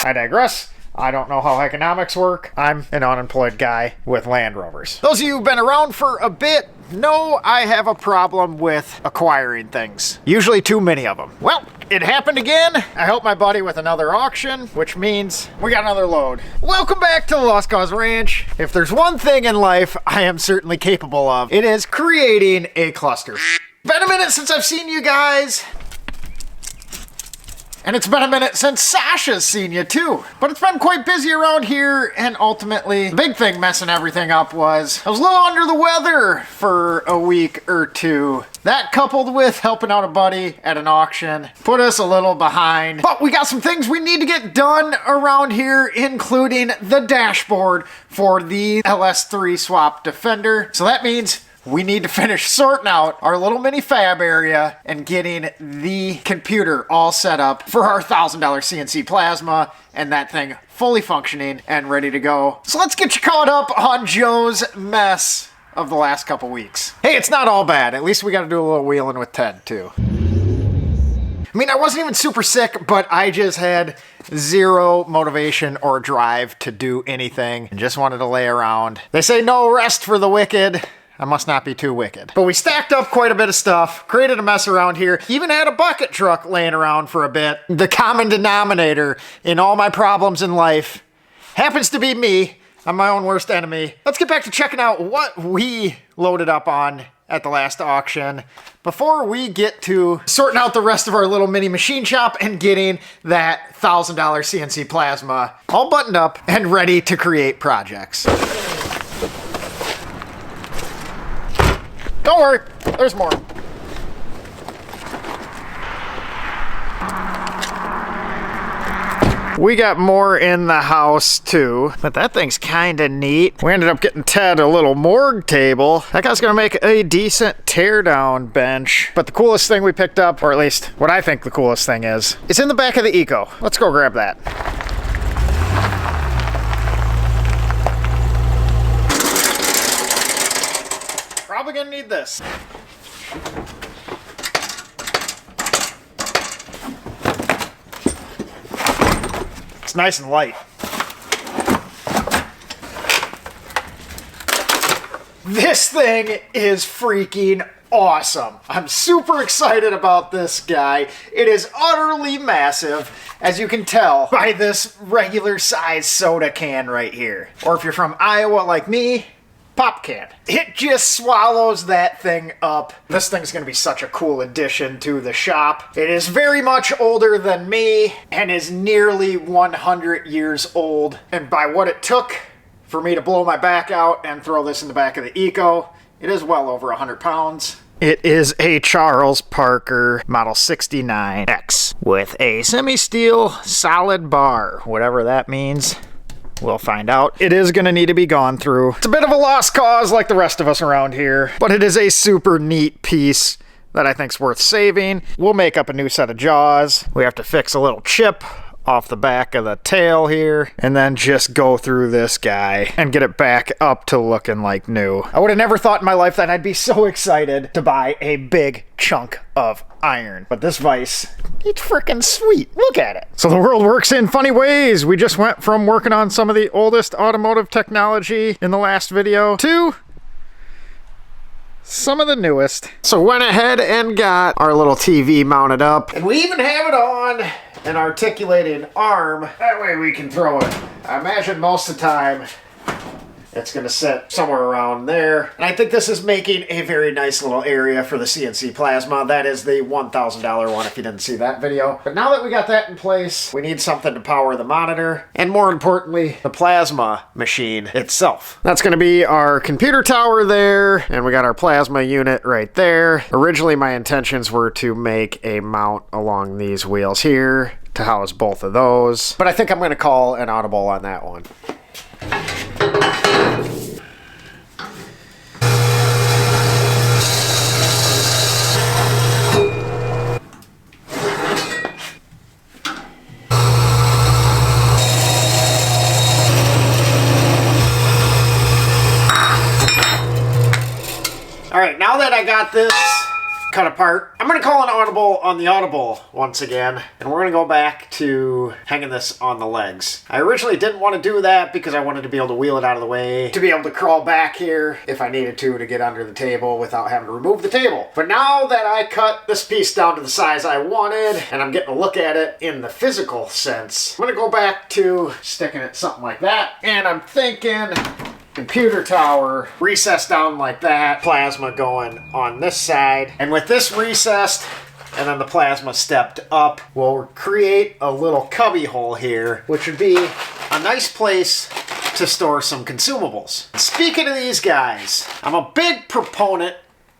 I digress. I don't know how economics work. I'm an unemployed guy with Land Rovers. Those of you who've been around for a bit know I have a problem with acquiring things. Usually too many of them. Well, it happened again. I helped my buddy with another auction, which means we got another load. Welcome back to the Lost Cause Ranch. If there's one thing in life I am certainly capable of, it is creating a cluster. Been a minute since I've seen you guys. And it's been a minute since Sasha's seen you too. But it's been quite busy around here, and ultimately, the big thing messing everything up was I was a little under the weather for a week or two. That coupled with helping out a buddy at an auction put us a little behind. But we got some things we need to get done around here, including the dashboard for the LS3 swap Defender. So that means we need to finish sorting out our little mini fab area and getting the computer all set up for our $1,000 CNC plasma and that thing fully functioning and ready to go. So let's get you caught up on Joe's mess of the last couple weeks. Hey, it's not all bad. At least we got to do a little wheeling with Ted too. I mean, I wasn't even super sick, but I just had zero motivation or drive to do anything and just wanted to lay around. They say no rest for the wicked. I must not be too wicked. But we stacked up quite a bit of stuff, created a mess around here, even had a bucket truck laying around for a bit. The common denominator in all my problems in life happens to be me. I'm my own worst enemy. Let's get back to checking out what we loaded up on at the last auction before we get to sorting out the rest of our little mini machine shop and getting that $1,000 CNC plasma all buttoned up and ready to create projects. Don't worry, there's more. We got more in the house too, but that thing's kinda neat. We ended up getting Ted a little morgue table. That guy's gonna make a decent teardown bench. But the coolest thing we picked up, or at least what I think the coolest thing is in the back of the Eco. Let's go grab that. Probably gonna need this. It's nice and light. This thing is freaking awesome. I'm super excited about this guy. It is utterly massive, as you can tell by this regular size soda can right here. Or if you're from Iowa like me, pop can. It just swallows that thing up. This thing's gonna be such a cool addition to the shop. It is very much older than me and is nearly 100 years old. And by what it took for me to blow my back out and throw this in the back of the Eco, it is well over 100 pounds. It is a Charles Parker Model 69X with a semi-steel solid bar, whatever that means. We'll find out. It is gonna need to be gone through. It's a bit of a lost cause like the rest of us around here, but it is a super neat piece that I think's worth saving. We'll make up a new set of jaws. We have to fix a little chip off the back of the tail here, and then just go through this guy and get it back up to looking like new. I would have never thought in my life that I'd be so excited to buy a big chunk of iron. But this vise, it's freaking sweet. Look at it. So the world works in funny ways. We just went from working on some of the oldest automotive technology in the last video to some of the newest. So went ahead and got our little TV mounted up. And we even have it on an articulating arm. That way we can throw it. I imagine most of the time it's gonna sit somewhere around there. And I think this is making a very nice little area for the CNC plasma. That is the $1,000 one if you didn't see that video. But now that we got that in place, we need something to power the monitor. And more importantly, the plasma machine itself. That's gonna be our computer tower there. And we got our plasma unit right there. Originally my intentions were to make a mount along these wheels here to house both of those. But I think I'm gonna call an audible on that one. All right, now that I got this cut apart. I'm gonna call an audible on the audible once again, and we're gonna go back to hanging this on the legs. I originally didn't want to do that because I wanted to be able to wheel it out of the way, to be able to crawl back here if I needed to get under the table without having to remove the table. But now that I cut this piece down to the size I wanted, and I'm getting a look at it in the physical sense, I'm gonna go back to sticking it something like that, and I'm thinking computer tower recessed down like that, plasma going on this side, and with this recessed and then the plasma stepped up, we'll create a little cubby hole here, which would be a nice place to store some consumables. Speaking of these guys, I'm a big proponent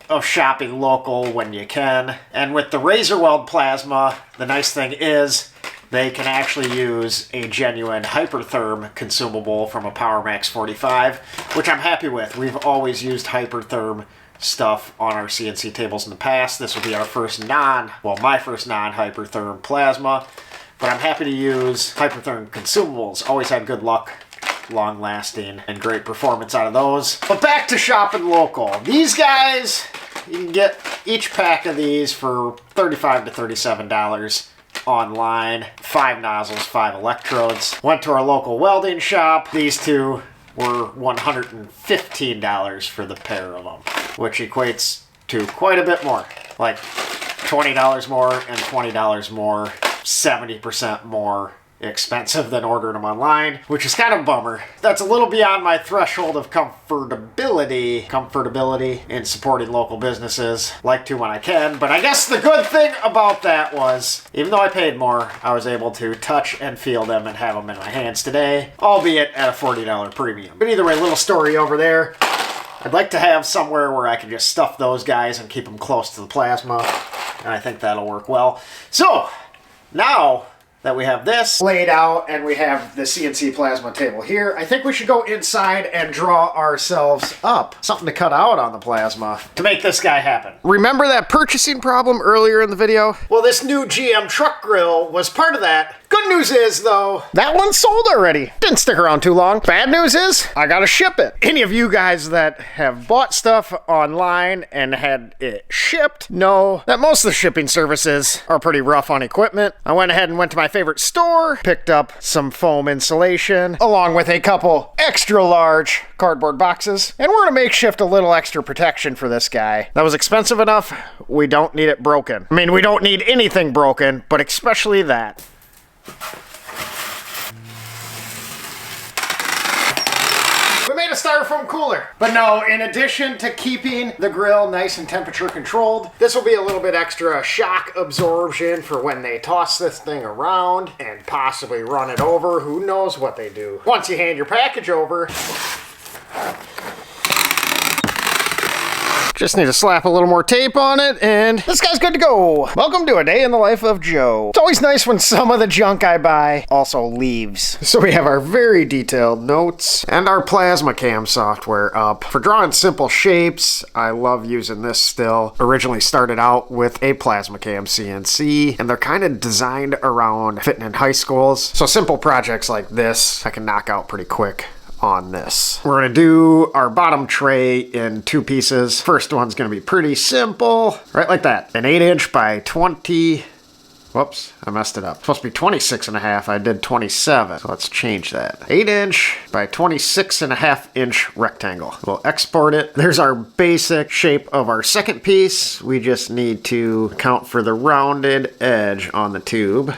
of shopping local when you can, and with the razor weld plasma, the nice thing is they can actually use a genuine Hypertherm consumable from a PowerMax 45, which I'm happy with. We've always used Hypertherm stuff on our CNC tables in the past. This will be our first my first non-Hypertherm plasma, but I'm happy to use Hypertherm consumables. Always had good luck, long lasting, and great performance out of those. But back to shopping local. These guys, you can get each pack of these for $35 to $37 online. 5 nozzles, 5 electrodes. Went to our local welding shop. These two were $115 for the pair of them, which equates to quite a bit more. Like $20 more and $20 more, 70% more expensive than ordering them online, which is kind of a bummer. That's a little beyond my threshold of comfortability in supporting local businesses. Like to when I can, but I guess the good thing about that was, even though I paid more, I was able to touch and feel them and have them in my hands today, albeit at a $40 premium. But either way, little story over there. I'd like to have somewhere where I can just stuff those guys and keep them close to the plasma, and I think that'll work well. So, now that we have this laid out and we have the CNC plasma table here, I think we should go inside and draw ourselves up something to cut out on the plasma to make this guy happen. Remember that purchasing problem earlier in the video? Well, this new GM truck grill was part of that. Good news is, though, that one's sold already. Didn't stick around too long. Bad news is, I gotta ship it. Any of you guys that have bought stuff online and had it shipped know that most of the shipping services are pretty rough on equipment. I went ahead and went to my favorite store, picked up some foam insulation, along with a couple extra large cardboard boxes, and we're gonna makeshift a little extra protection for this guy. That was expensive enough, we don't need it broken. I mean, we don't need anything broken, but especially that. We made a styrofoam cooler. But no, in addition to keeping the grill nice and temperature controlled, this will be a little bit extra shock absorption for when they toss this thing around and possibly run it over. Who knows what they do. Once you hand your package over, just need to slap a little more tape on it, and this guy's good to go. Welcome to a day in the life of Joe. It's always nice when some of the junk I buy also leaves. So we have our very detailed notes and our plasma cam software up. For drawing simple shapes, I love using this still. Originally started out with a plasma cam CNC, and they're kind of designed around fitting in high schools. So simple projects like this, I can knock out pretty quick on this. We're gonna do our bottom tray in 2 pieces. First one's gonna be pretty simple, right like that. An 8" by 20, whoops, I messed it up. It's supposed to be 26.5, I did 27, so let's change that. 8" by 26.5" rectangle. We'll export it. There's our basic shape of our second piece. We just need to account for the rounded edge on the tube.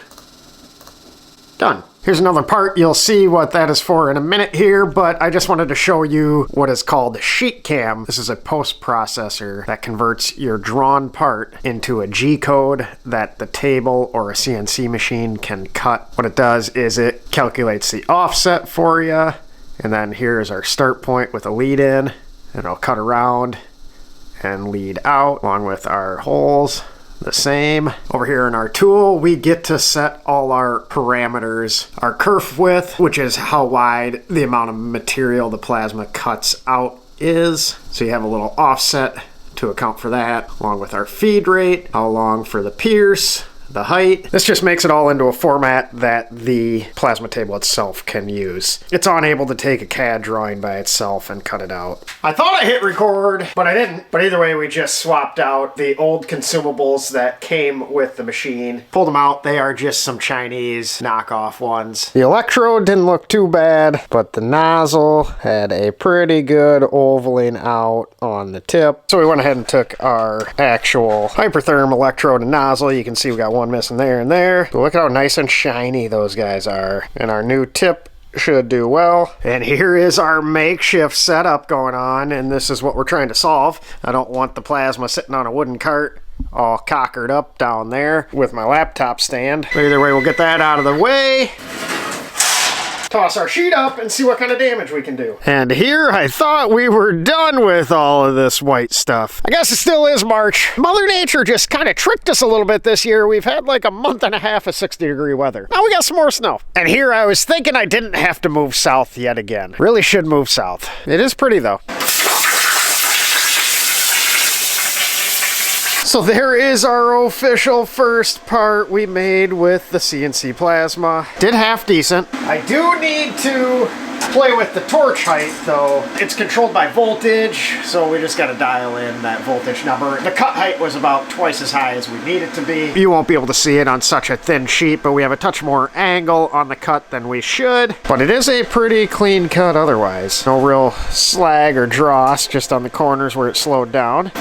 Done. Here's another part. You'll see what that is for in a minute here, but I just wanted to show you what is called sheet cam. This is a post processor that converts your drawn part into a G-code that the table or a CNC machine can cut. What it does is it calculates the offset for you, and then here's our start point with a lead in, and it'll cut around and lead out along with our holes. The same. Over here in our tool, we get to set all our parameters. Our kerf width, which is how wide the amount of material the plasma cuts out is. So you have a little offset to account for that, along with our feed rate, how long for the pierce, the height. This just makes it all into a format that the plasma table itself can use. It's unable to take a CAD drawing by itself and cut it out. I thought I hit record, but I didn't. But either way, we just swapped out the old consumables that came with the machine. Pulled them out. They are just some Chinese knockoff ones. The electrode didn't look too bad, but the nozzle had a pretty good ovaling out on the tip. So we went ahead and took our actual Hypertherm electrode and nozzle. You can see we got one missing there and there. But look at how nice and shiny those guys are. And our new tip should do well. And here is our makeshift setup going on, and this is what we're trying to solve. I don't want the plasma sitting on a wooden cart all cockered up down there with my laptop stand. Either way, we'll get that out of the way. Toss our sheet up and see what kind of damage we can do. And here I thought we were done with all of this white stuff. I guess it still is March. Mother Nature just kind of tricked us a little bit this year. We've had like a month and a half of 60-degree weather. Now we got some more snow. And here I was thinking I didn't have to move south yet again. Really should move south. It is pretty though. So there is our official first part we made with the CNC plasma. Did half decent. I do need to play with the torch height though. It's controlled by voltage, so we just gotta dial in that voltage number. The cut height was about twice as high as we need it to be. You won't be able to see it on such a thin sheet, but we have a touch more angle on the cut than we should. But it is a pretty clean cut otherwise. No real slag or dross, just on the corners where it slowed down.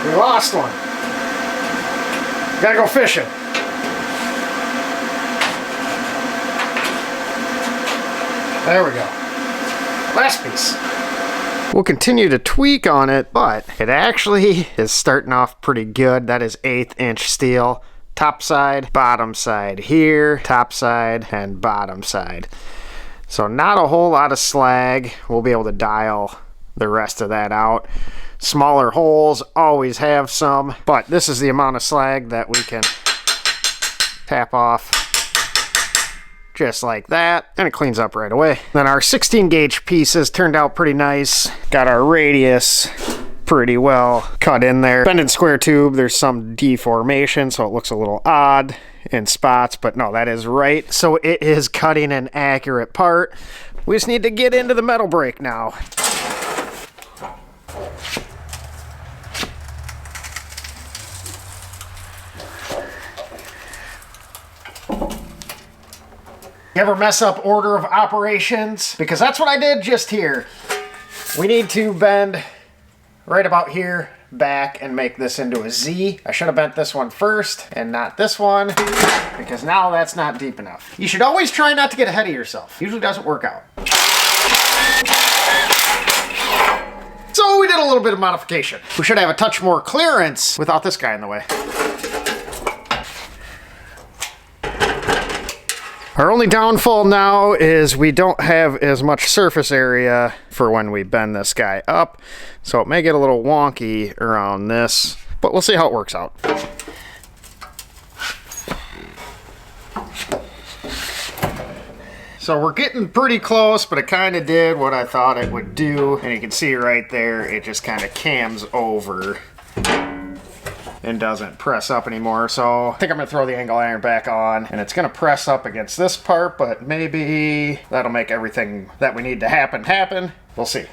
We lost one. Gotta go fishing. There we go. Last piece. We'll continue to tweak on it, but it actually is starting off pretty good. That is 1/8 inch steel. Top side, bottom side here, top side, and bottom side. So not a whole lot of slag. We'll be able to dial the rest of that out. Smaller holes always have some, but this is the amount of slag that we can tap off just like that, and it cleans up right away. Then our 16 gauge pieces turned out pretty nice. Got our radius pretty well cut in there. Bended square tube, there's some deformation, so it looks a little odd in spots, but no, that is right. So it is cutting an accurate part. We just need to get into the metal brake now. You ever mess up order of operations? Because that's what I did just here. We need to bend right about here back and make this into a Z. I should have bent this one first and not this one, because now that's not deep enough. You should always try not to get ahead of yourself. Usually doesn't work out. So we did a little bit of modification. We should have a touch more clearance without this guy in the way. Our only downfall now is we don't have as much surface area for when we bend this guy up, so it may get a little wonky around this, but we'll see how it works out. So we're getting pretty close, but it kind of did what I thought it would do, and you can see right there, it just kind of cams over and doesn't press up anymore. So I think I'm gonna throw the angle iron back on, and it's gonna press up against this part, but maybe that'll make everything that we need to happen. We'll see.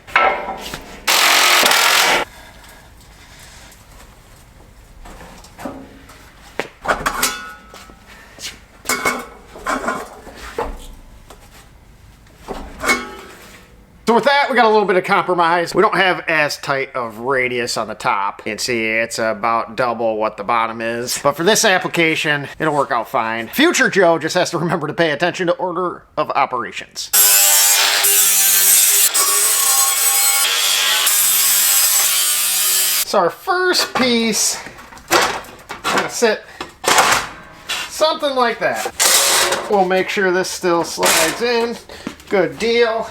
So with that, we got a little bit of compromise. We don't have as tight of radius on the top. You can see it's about double what the bottom is. But for this application, it'll work out fine. Future Joe just has to remember to pay attention to order of operations. So our first piece is gonna sit something like that. We'll make sure this still slides in. Good deal.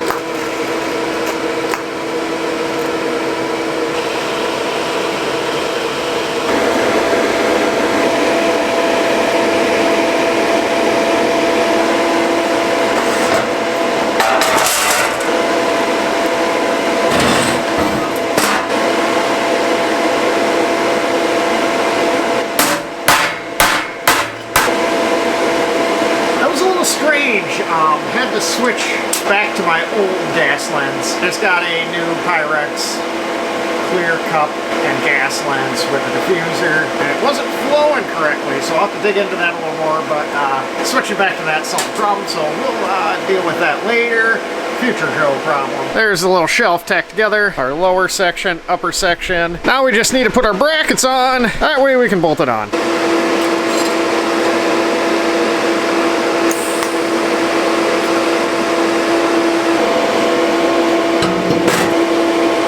Had to switch back to my old gas lens. It's got a new Pyrex clear cup and gas lens with a diffuser, and it wasn't flowing correctly, so I'll have to dig into that a little more, but switching back to that solved the problem, so we'll deal with that later. Future Joe problem. There's a little shelf tacked together, our lower section, upper section. Now we just need to put our brackets on, that way we can bolt it on.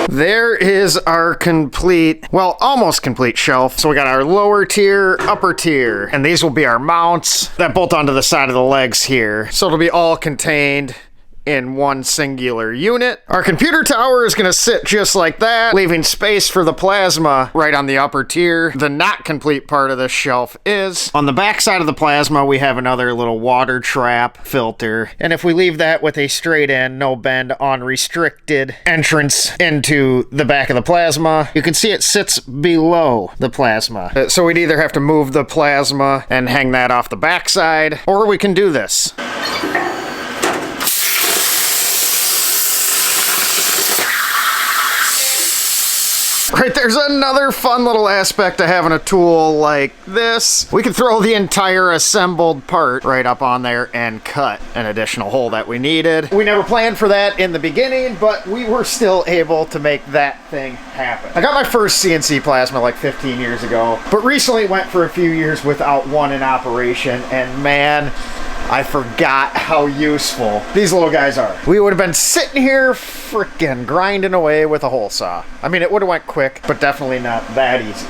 There is our complete, well, almost complete shelf. So we got our lower tier, upper tier, and these will be our mounts that bolt onto the side of the legs here. So it'll be all contained in one singular unit. Our computer tower is gonna sit just like that, leaving space for the plasma right on the upper tier. The not complete part of this shelf is on the back side of the plasma, we have another little water trap filter. And if we leave that with a straight in, no bend, unrestricted entrance into the back of the plasma, you can see it sits below the plasma. So we'd either have to move the plasma and hang that off the back side, or we can do this. Right, there's another fun little aspect to having a tool like this. We can throw the entire assembled part right up on there and cut an additional hole that we needed. We never planned for that in the beginning, but we were still able to make that thing happen. I got my first CNC plasma like 15 years ago, but recently went for a few years without one in operation, and man, I forgot how useful these little guys are. We would have been sitting here frickin' grinding away with a hole saw. I mean, it would have went quick, but definitely not that easy.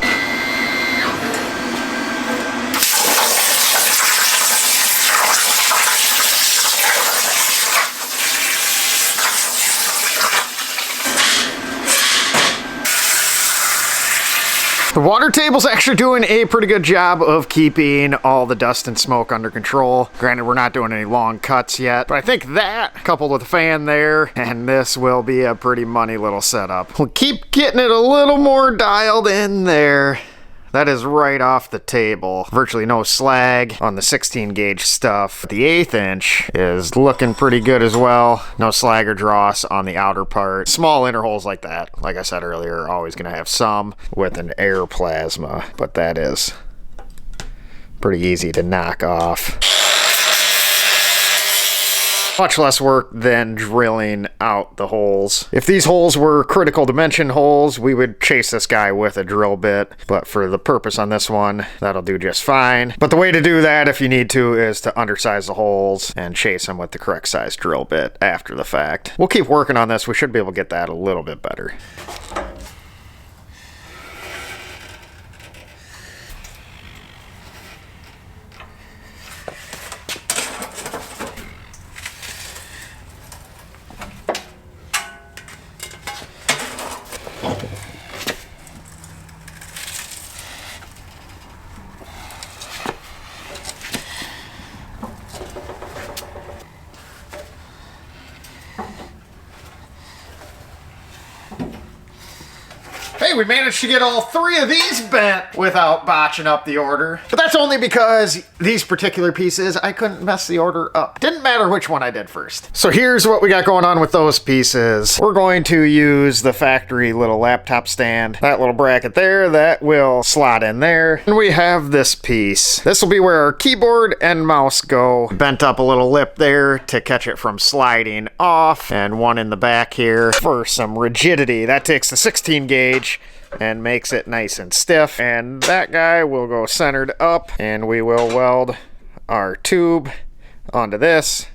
The water table's actually doing a pretty good job of keeping all the dust and smoke under control. Granted, we're not doing any long cuts yet, but I think that, coupled with a fan there, and this will be a pretty money little setup. We'll keep getting it a little more dialed in there. That is right off the table. Virtually no slag on the 16 gauge stuff. The 1/8 inch is looking pretty good as well. No slag or dross on the outer part. Small interholes like that, like I said earlier, are always gonna have some with an air plasma, but that is pretty easy to knock off. Much less work than drilling out the holes. If these holes were critical dimension holes, we would chase this guy with a drill bit, but for the purpose on this one, that'll do just fine. But the way to do that, if you need to, is to undersize the holes and chase them with the correct size drill bit after the fact. We'll keep working on this. We should be able to get that a little bit better. we managed to get all 3 of these bent without botching up the order. But that's only because these particular pieces, I couldn't mess the order up. Didn't matter which one I did first. So here's what we got going on with those pieces. We're going to use the factory little laptop stand. That little bracket there, that will slot in there. And we have this piece. This will be where our keyboard and mouse go. Bent up a little lip there to catch it from sliding off. And one in the back here for some rigidity. That takes the 16 gauge and makes it nice and stiff. And that guy will go centered up, and we will weld our tube onto this,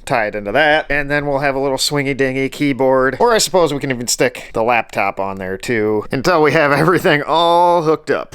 tie it into that, and then we'll have a little swingy dingy keyboard, or I suppose we can even stick the laptop on there too, until we have everything all hooked up.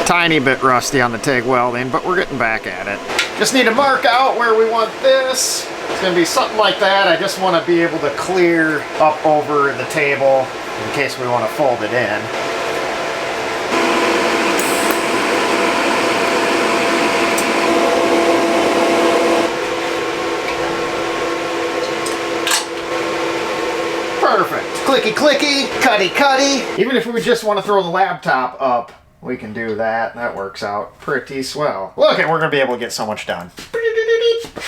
Tiny bit rusty on the TIG welding, but we're getting back at it. Just need to mark out where we want this. It's gonna be something like that. I just want to be able to clear up over the table in case we want to fold it in. Perfect. Clicky clicky, cutty cutty. Even if we just want to throw the laptop up, we can do that. That works out pretty swell. Look, we're gonna be able to get so much done.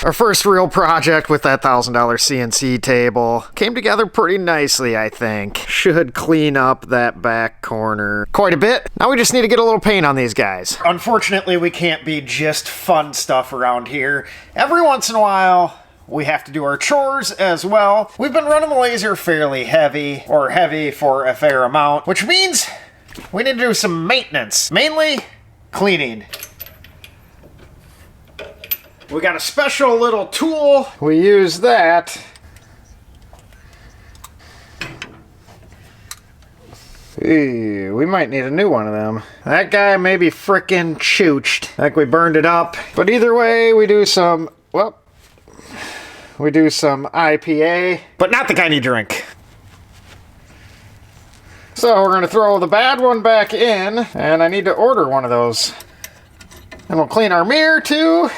Our first real project with that $1,000 CNC table came together pretty nicely, I think. Should clean up that back corner quite a bit. Now we just need to get a little paint on these guys. Unfortunately, we can't be just fun stuff around here. Every once in a while, we have to do our chores as well. We've been running the laser fairly heavy, or heavy for a fair amount, which means we need to do some maintenance, mainly cleaning. We got a special little tool. We use that. Ooh, we might need a new one of them. That guy may be frickin' chooched. Like we burned it up. But either way, we do some, well, we do some IPA, but not the kind you drink. So we're going to throw the bad one back in, and I need to order one of those. And we'll clean our mirror too.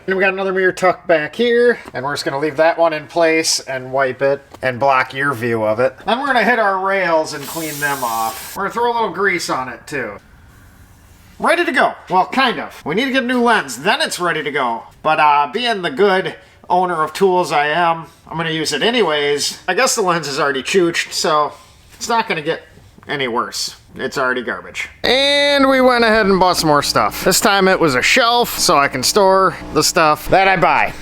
And we got another mirror tucked back here, and we're just going to leave that one in place and wipe it and block your view of it. Then we're going to hit our rails and clean them off. We're going to throw a little grease on it too. Ready to go. Well, kind of. We need to get a new lens, then it's ready to go. But being the good owner of tools I am, I'm going to use it anyways. I guess the lens is already chooched, so it's not going to get any worse. It's already garbage. And we went ahead and bought some more stuff. This time it was a shelf so I can store the stuff that I buy.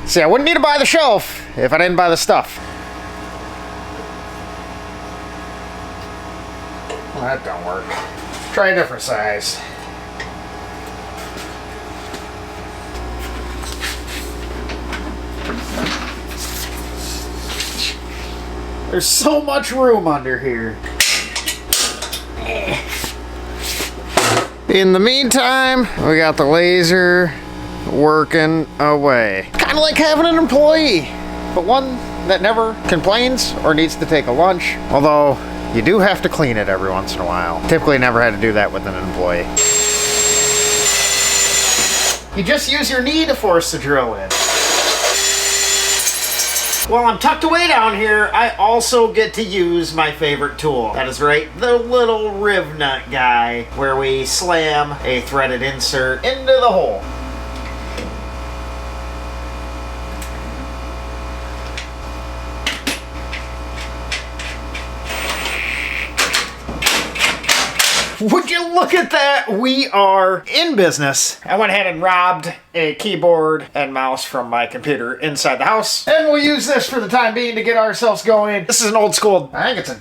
See, I wouldn't need to buy the shelf if I didn't buy the stuff. Well, that don't work. Try a different size. There's so much room under here. In the meantime, we got the laser working away. Kind of like having an employee, but one that never complains or needs to take a lunch. Although, you do have to clean it every once in a while. Typically never had to do that with an employee. You just use your knee to force the drill in. While I'm tucked away down here, I also get to use my favorite tool. That is right, the little riv nut guy, where we slam a threaded insert into the hole. Would you look at that? We are in business. I went ahead and robbed a keyboard and mouse from my computer inside the house. And we'll use this for the time being to get ourselves going. This is an old school, I think it's a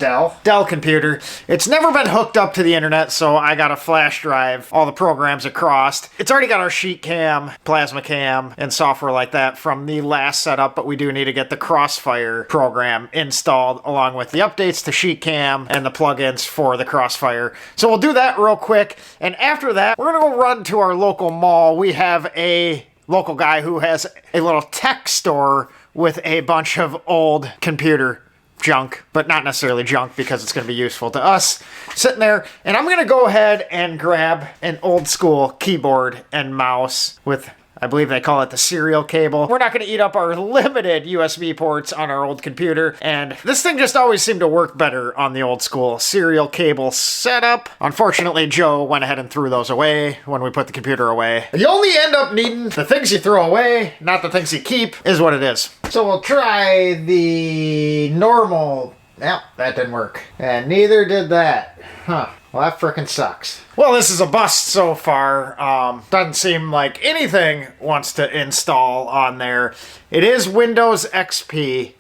Dell computer. It's never been hooked up to the internet, so I got a flash drive, all the programs across. It's already got our sheet cam, plasma cam, and software like that from the last setup, but we do need to get the Crossfire program installed along with the updates to sheet cam and the plugins for the Crossfire. So we'll do that real quick, and after that, we're gonna go run to our local mall. We have a local guy who has a little tech store with a bunch of old computer junk, but not necessarily junk because it's going to be useful to us, sitting there. And I'm going to go ahead and grab an old school keyboard and mouse with, I believe they call it the serial cable. We're not going to eat up our limited USB ports on our old computer, and this thing just always seemed to work better on the old school serial cable setup. Unfortunately, Joe went ahead and threw those away when we put the computer away. You only end up needing the things you throw away, not the things you keep, is what it is. So we'll try the normal. Yep, that didn't work. And neither did that. Huh. Well, that frickin' sucks. Well, this is a bust so far. Doesn't seem like anything wants to install on there. It is Windows XP,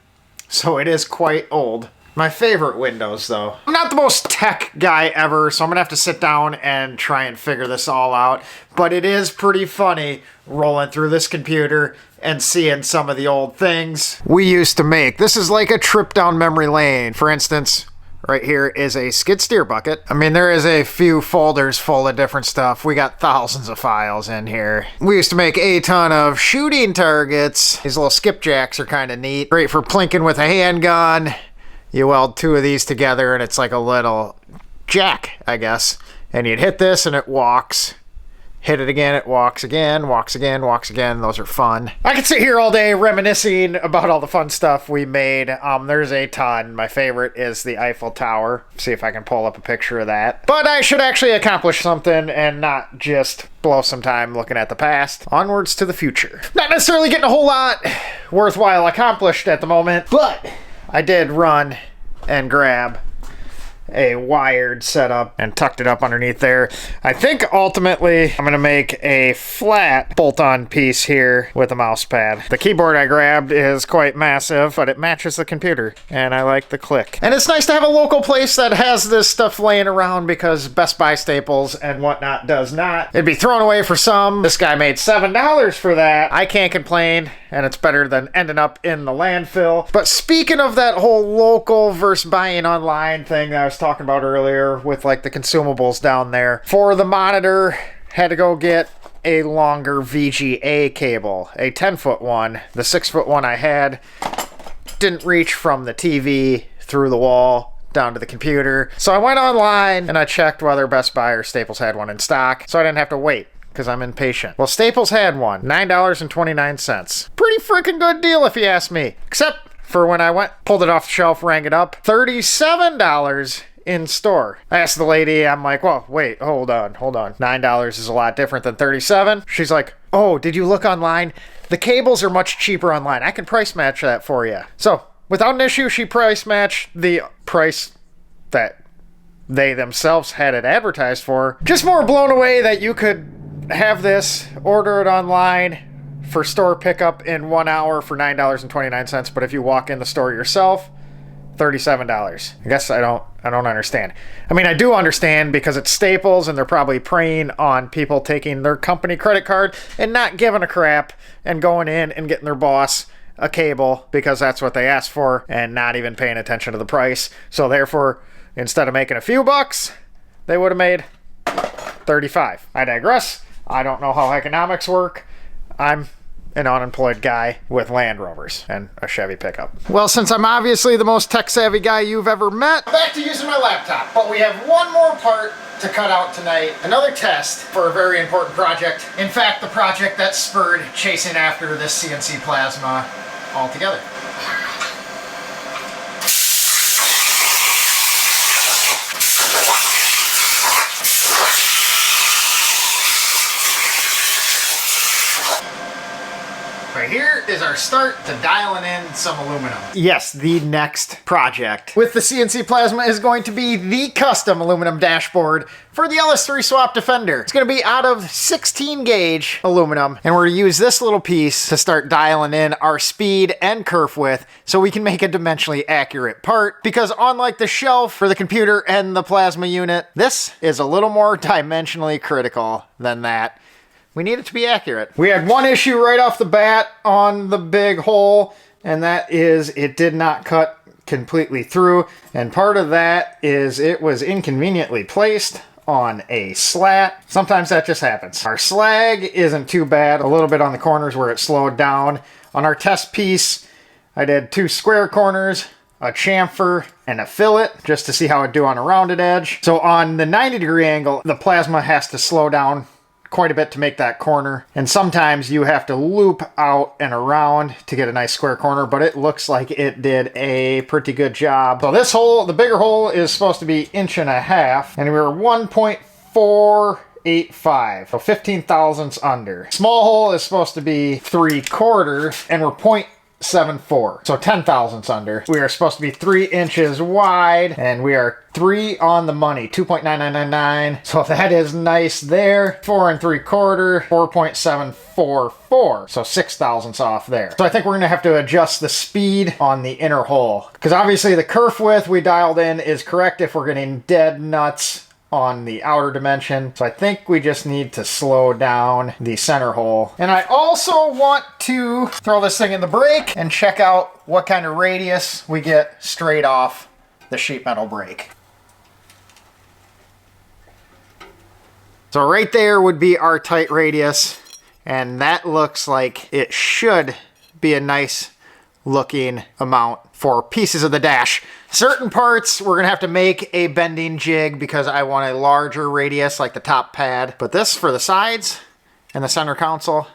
so it is quite old. My favorite Windows, though. I'm not the most tech guy ever, so I'm gonna have to sit down and try and figure this all out. But it is pretty funny rolling through this computer and seeing some of the old things we used to make. This is like a trip down memory lane. For instance, right here is a skid steer bucket. I mean, there is a few folders full of different stuff. We got thousands of files in here. We used to make a ton of shooting targets. These little skipjacks are kind of neat. Great for plinking with a handgun. You weld two of these together and it's like a little jack, I guess. And you'd hit this and it walks. Hit it again, it walks again, walks again, walks again. Those are fun. I could sit here all day reminiscing about all the fun stuff we made. There's a ton. My favorite is the Eiffel Tower. See if I can pull up a picture of that. But I should actually accomplish something and not just blow some time looking at the past. Onwards to the future. Not necessarily getting a whole lot worthwhile accomplished at the moment, but I did run and grab a wired setup and tucked it up underneath there. I think ultimately I'm gonna make a flat bolt-on piece here with a mouse pad. The keyboard I grabbed is quite massive, but it matches the computer and I like the click. And it's nice to have a local place that has this stuff laying around because Best Buy staples and whatnot does not. It'd be thrown away for some. This guy made $7 for that. I can't complain, and it's better than ending up in the landfill. But speaking of that whole local versus buying online thing that I was talking about earlier with like the consumables down there, for the monitor, had to go get a longer VGA cable, a 10-foot one. The 6-foot one I had didn't reach from the TV through the wall down to the computer. So I went online and I checked whether Best Buy or Staples had one in stock, so I didn't have to wait because I'm impatient. Well, Staples had one, $9.29. Pretty freaking good deal if you ask me. Except for when I went, pulled it off the shelf, rang it up, $37 in store. I asked the lady, I'm like, well, wait, hold on. $9 is a lot different than $37. She's like, oh, did you look online? The cables are much cheaper online. I can price match that for you. So without an issue, she price matched the price that they themselves had it advertised for. Just more blown away that you could have this, order it online for store pickup in 1 hour for $9.29, but if you walk in the store yourself, $37. I guess I don't understand. I mean, I do understand because it's Staples and they're probably preying on people taking their company credit card and not giving a crap and going in and getting their boss a cable because that's what they asked for and not even paying attention to the price. So therefore, instead of making a few bucks, they would have made 35. I digress. I don't know how economics work. I'm an unemployed guy with Land Rovers and a Chevy pickup. Well, since I'm obviously the most tech-savvy guy you've ever met, back to using my laptop. But we have one more part to cut out tonight. Another test for a very important project. In fact, the project that spurred chasing after this CNC plasma altogether. Right here is our start to dialing in some aluminum. Yes, the next project with the CNC plasma is going to be the custom aluminum dashboard for the LS3 Swap Defender. It's going to be out of 16 gauge aluminum, and we're going to use this little piece to start dialing in our speed and kerf width so we can make a dimensionally accurate part, because unlike the shelf for the computer and the plasma unit, this is a little more dimensionally critical than that. We need it to be accurate. We had one issue right off the bat on the big hole, and that is it did not cut completely through. And part of that is it was inconveniently placed on a slat. Sometimes that just happens. Our slag isn't too bad, a little bit on the corners where it slowed down. On our test piece, I did 2 square corners, a chamfer, and a fillet just to see how it do on a rounded edge. So on the 90-degree angle, the plasma has to slow down quite a bit to make that corner. And sometimes you have to loop out and around to get a nice square corner, but it looks like it did a pretty good job. So this hole, the bigger hole, is supposed to be 1.5 inches, and we were 1.485, so 15 thousandths under. Small hole is supposed to be 3/4, and we're 0.74, so 10 thousandths under. We are supposed to be 3 inches wide, and we are 3 on the money, 2.9999. So that is nice there. 4 3/4, 4.744, so 6 thousandths off there. So I think we're gonna have to adjust the speed on the inner hole, because obviously the kerf width we dialed in is correct if we're getting dead nuts on the outer dimension. So I think we just need to slow down the center hole. And I also want to throw this thing in the brake and check out what kind of radius we get straight off the sheet metal brake. So right there would be our tight radius, and that looks like it should be a nice looking amount for pieces of the dash. Certain parts we're gonna have to make a bending jig because I want a larger radius like the top pad, but this for the sides and the center console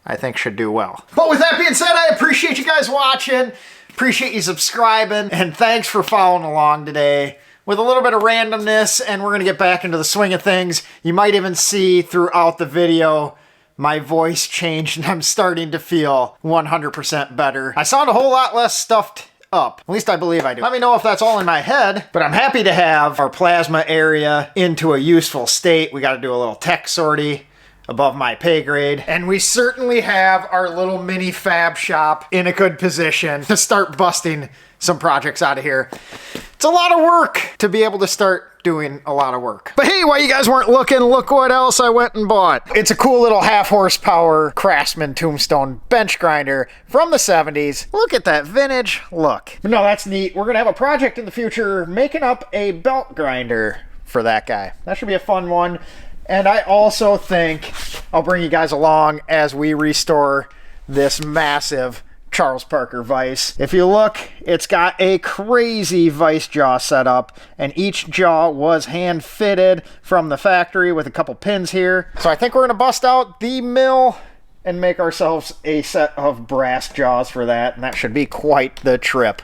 I think should do well. But with that being said, I appreciate you guys watching, appreciate you subscribing, and thanks for following along today with a little bit of randomness, and we're gonna get back into the swing of things. You might even see throughout the video my voice changed, and I'm starting to feel 100% better. I sound a whole lot less stuffed up. At least I believe I do. Let me know if that's all in my head, but I'm happy to have our plasma area into a useful state. We got to do a little tech sortie above my pay grade, and we certainly have our little mini fab shop in a good position to start busting some projects out of here. It's a lot of work to be able to start doing a lot of work. But hey, while you guys weren't looking, look what else I went and bought. It's a cool little 1/2 horsepower Craftsman tombstone bench grinder from the 70s. Look at that vintage look. But no, that's neat. We're gonna have a project in the future making up a belt grinder for that guy. That should be a fun one. And I also think I'll bring you guys along as we restore this massive Charles Parker vise. If you look, it's got a crazy vise jaw setup, and each jaw was hand fitted from the factory with a couple pins here. So I think we're gonna bust out the mill and make ourselves a set of brass jaws for that, and that should be quite the trip.